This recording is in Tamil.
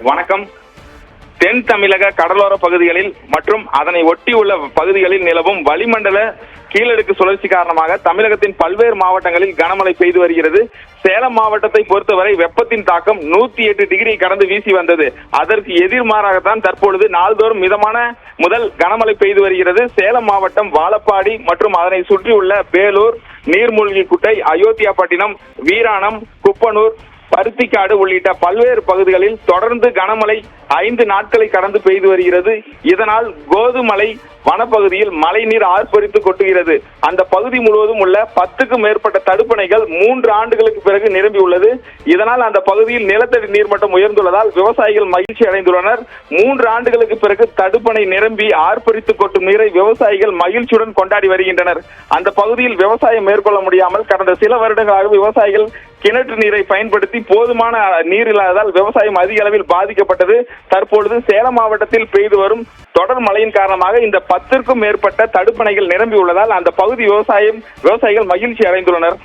வணக்கம். தென் தமிழக கடலோர பகுதிகளில் மற்றும் அதனை ஒட்டியுள்ள பகுதிகளில் நிலவும் வளிமண்டல கீழடுக்கு சுழற்சி காரணமாக தமிழகத்தின் பல்வேறு மாவட்டங்களில் கனமழை பெய்து வருகிறது. சேலம் மாவட்டத்தை பொறுத்தவரை வெப்பத்தின் தாக்கம் 108 டிகிரி கடந்து வீசி வந்தது. அதற்கு எதிர்மாறாகத்தான் தற்பொழுது நாள்தோறும் மிதமான முதல் கனமழை பெய்து வருகிறது. சேலம் மாவட்டம் வாழப்பாடி மற்றும் அதனை சுற்றியுள்ள பேலூர், நீர்மூழ்கிக்குட்டை, அயோத்தியாபட்டினம், வீராணம், குப்பனூர், பருத்திக்காடு உள்ளிட்ட பல்வேறு பகுதிகளில் தொடர்ந்து கனமழை 5 நாட்களை கடந்து பெய்து வருகிறது. இதனால் கோதுமலை வனப்பகுதியில் மழை நீர் ஆர்ப்பரித்து கொட்டுகிறது. அந்த பகுதி முழுவதும் உள்ள 10க்கும் மேற்பட்ட தடுப்பணைகள் 3 ஆண்டுகளுக்கு பிறகு நிரம்பியுள்ளது. இதனால் அந்த பகுதியில் நிலத்தடி நீர்மட்டம் உயர்ந்துள்ளதால் விவசாயிகள் மகிழ்ச்சி அடைந்துள்ளனர். 3 ஆண்டுகளுக்கு பிறகு தடுப்பணை நிரம்பி ஆர்ப்பரித்து கொட்டும் நீரை விவசாயிகள் மகிழ்ச்சியுடன் கொண்டாடி வருகின்றனர். அந்த பகுதியில் விவசாயம் மேற்கொள்ள முடியாமல் கடந்த சில வருடங்களாக விவசாயிகள் கிணற்று நீரை பயன்படுத்தி போதுமான நீர் இல்லாததால் விவசாயம் அதிக அளவில் பாதிக்கப்பட்டது. தற்பொழுது சேலம் மாவட்டத்தில் பெய்து வரும் தொடர் மழையின் காரணமாக இந்த 10க்கும் மேற்பட்ட தடுப்பணைகள் நிரம்பியுள்ளதால் அந்த பகுதி விவசாயிகள் மகிழ்ச்சி அடைந்துள்ளனர்.